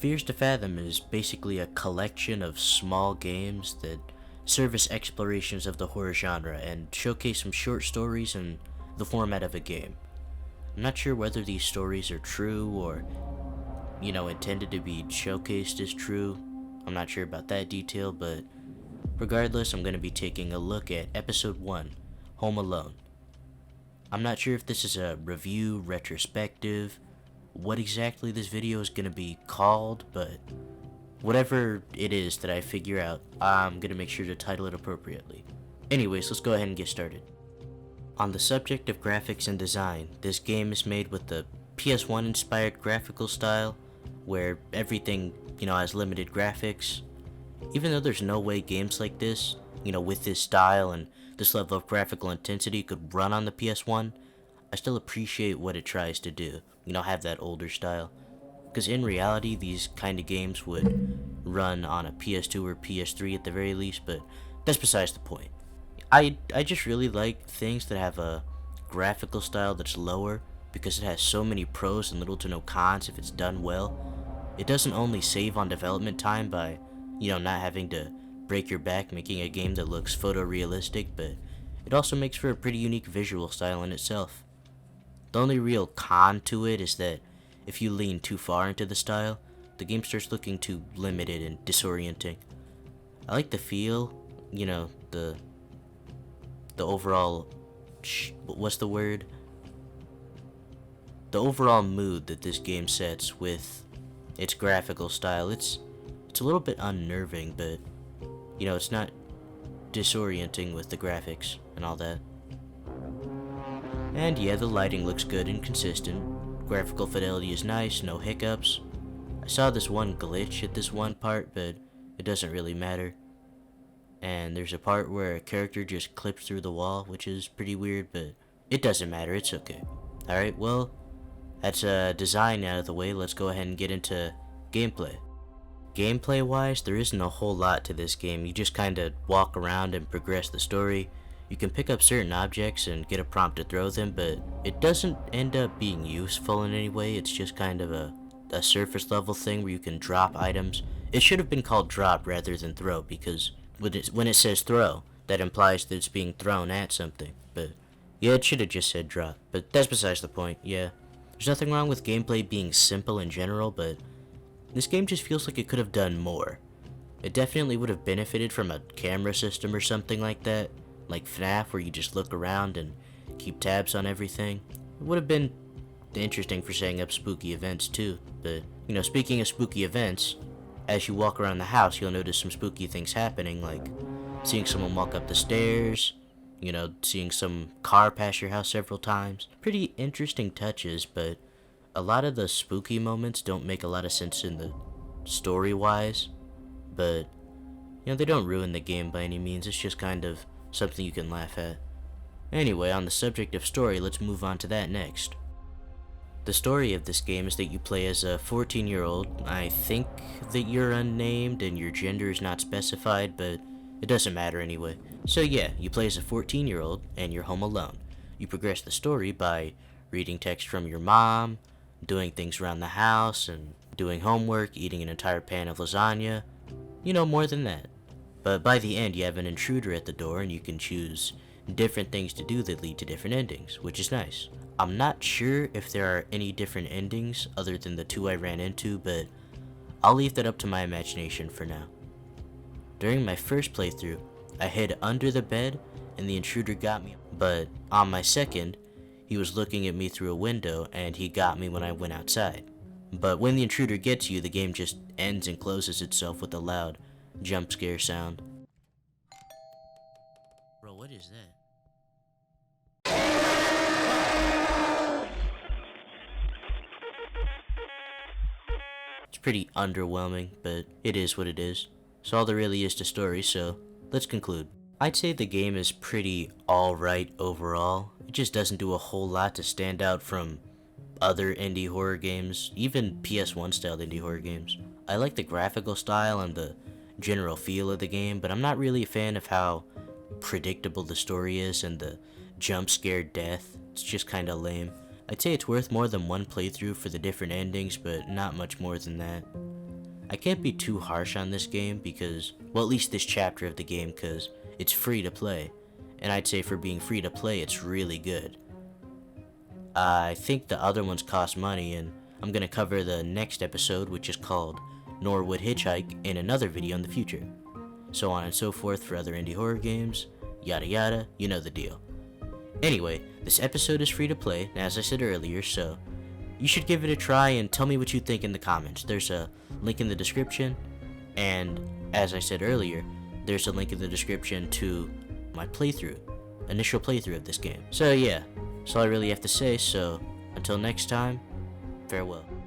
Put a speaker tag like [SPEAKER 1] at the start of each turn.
[SPEAKER 1] Fears to Fathom is basically a collection of small games that serve as explorations of the horror genre and showcase some short stories in the format of a game. I'm not sure whether these stories are true or, intended to be showcased as true. I'm not sure about that detail, but regardless, I'm going to be taking a look at Episode 1, Home Alone. I'm not sure if this is a review, retrospective, what exactly this video is going to be called, but whatever it is that I figure out, I'm going to make sure to title it appropriately. Anyways, let's go ahead and get started. On the subject of graphics and design, this game is made with the PS1 inspired graphical style, where everything, has limited graphics. Even though there's no way games like this, with this style and this level of graphical intensity could run on the PS1, I still appreciate what it tries to do, have that older style. Because in reality, these kind of games would run on a PS2 or PS3 at the very least, but that's besides the point. I just really like things that have a graphical style that's lower, because it has so many pros and little to no cons if it's done well. It doesn't only save on development time by, not having to break your back making a game that looks photorealistic, but it also makes for a pretty unique visual style in itself. The only real con to it is that if you lean too far into the style, the game starts looking too limited and disorienting. I like the feel, the overall, what's the word? The overall mood that this game sets with its graphical style. It's a little bit unnerving, but, it's not disorienting with the graphics and all that. And yeah, the lighting looks good and consistent. Graphical fidelity is nice, no hiccups. I saw this one glitch at this one part, but it doesn't really matter. And there's a part where a character just clips through the wall, which is pretty weird, but it doesn't matter, it's okay. Alright, well, that's design out of the way. Let's go ahead and get into gameplay. Gameplay wise, there isn't a whole lot to this game. You just kinda walk around and progress the story. You can pick up certain objects and get a prompt to throw them, but it doesn't end up being useful in any way. It's just kind of a surface level thing where you can drop items. It should have been called drop rather than throw, because when it says throw, that implies that it's being thrown at something. But yeah, it should have just said drop, but that's besides the point. Yeah, there's nothing wrong with gameplay being simple in general, but this game just feels like it could have done more. It definitely would have benefited from a camera system or something like that, like FNAF, where you just look around and keep tabs on everything. It would have been interesting for setting up spooky events too, but, speaking of spooky events, as you walk around the house, you'll notice some spooky things happening, like seeing someone walk up the stairs, seeing some car pass your house several times. Pretty interesting touches, but a lot of the spooky moments don't make a lot of sense in the story-wise, but, they don't ruin the game by any means. It's just kind of something you can laugh at. Anyway, on the subject of story, let's move on to that next. The story of this game is that you play as a 14-year-old. I think that you're unnamed and your gender is not specified, but it doesn't matter anyway. So yeah, you play as a 14-year-old and you're home alone. You progress the story by reading text from your mom, doing things around the house, and doing homework, eating an entire pan of lasagna. More than that. But by the end, you have an intruder at the door and you can choose different things to do that lead to different endings, which is nice. I'm not sure if there are any different endings other than the two I ran into, but I'll leave that up to my imagination for now. During my first playthrough, I hid under the bed and the intruder got me, but on my second, he was looking at me through a window and he got me when I went outside. But when the intruder gets you, the game just ends and closes itself with a loud jump scare sound. Bro, what is that? It's pretty underwhelming, but it is what it is. So all there really is to story, so let's conclude. I'd say the game is pretty alright overall. It just doesn't do a whole lot to stand out from other indie horror games, even PS1 styled indie horror games. I like the graphical style and the general feel of the game, but I'm not really a fan of how predictable the story is and the jump scare death. It's just kinda lame. I'd say it's worth more than one playthrough for the different endings, but not much more than that. I can't be too harsh on this game because, well, at least this chapter of the game, because it's free to play. And I'd say for being free to play, it's really good. I think the other ones cost money, and I'm going to cover the next episode, which is called Norwood Hitchhike, in another video in the future. So on and so forth for other indie horror games, yada yada, you know the deal. Anyway, this episode is free to play, as I said earlier, so you should give it a try and tell me what you think in the comments. There's a link in the description, and as I said earlier, there's a link in the description to my initial playthrough of this game. So yeah, that's all I really have to say, so until next time, farewell.